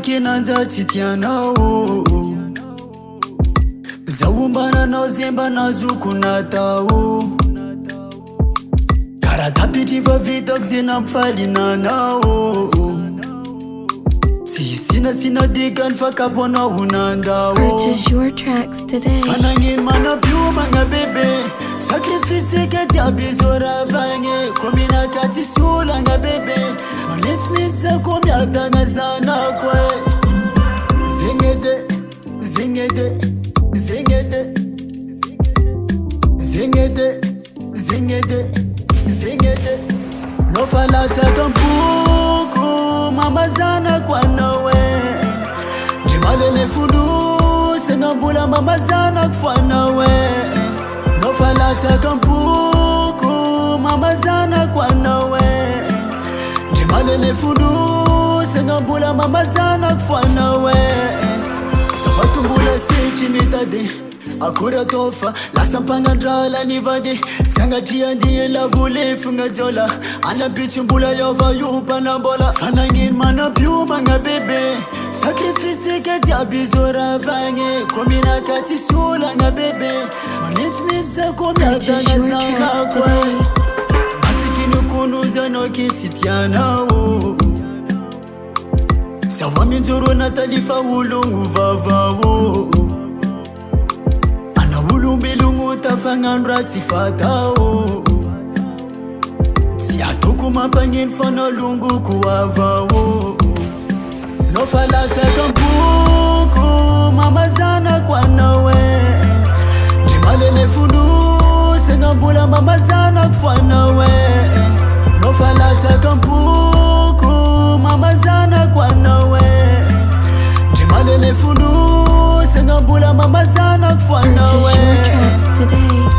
Kinanja chitianao Zawumbana na zemba na zukuna tao Karatapitifa vitok zina mfalina nao Sina dikan fakapona unandao Purchase your tracks today. Fanangin mana piuma nga bebe Sacrifice kati abizora vange Komina kati sula nga bebe Onitsnitsa komyata nga zana kwe Zingede, zingede, zingede Zingede, zingede, zingede Nofalata kampuku mama zana kwa nawe Jimalele fudu Sengambula mama zana kwa nawe Nofalata kampuku mama zana kwa nawe Jimalele fudu Sengambula mama zana kwa nawe Safatumbula sichi mitade Akura tofa, la sampanga drala nivade Sangatia ndiye la vule funga jola Ana bichumbula yova yupa na bola Fanangin mana piuma nga bebe Sacrifice kati abizora vange Komina kati sula nga bebe Manitnitsa komyata nga zanga kwe Masikini kunuza no kititianao Sawa minzuru na talifa ulungu vavao Ulumbilungu tafangandra tifatao Siatuku mapangin fana lungu kuwavao Nofalata kampuku mama zana kwa nawe Jimalele fundu Sengambula mama zana kwa nawe Nofalata kampuku mama zana kwa nawe Jimalele fundu Sengambula mama zana kwa nawe. Purchase your tracks today.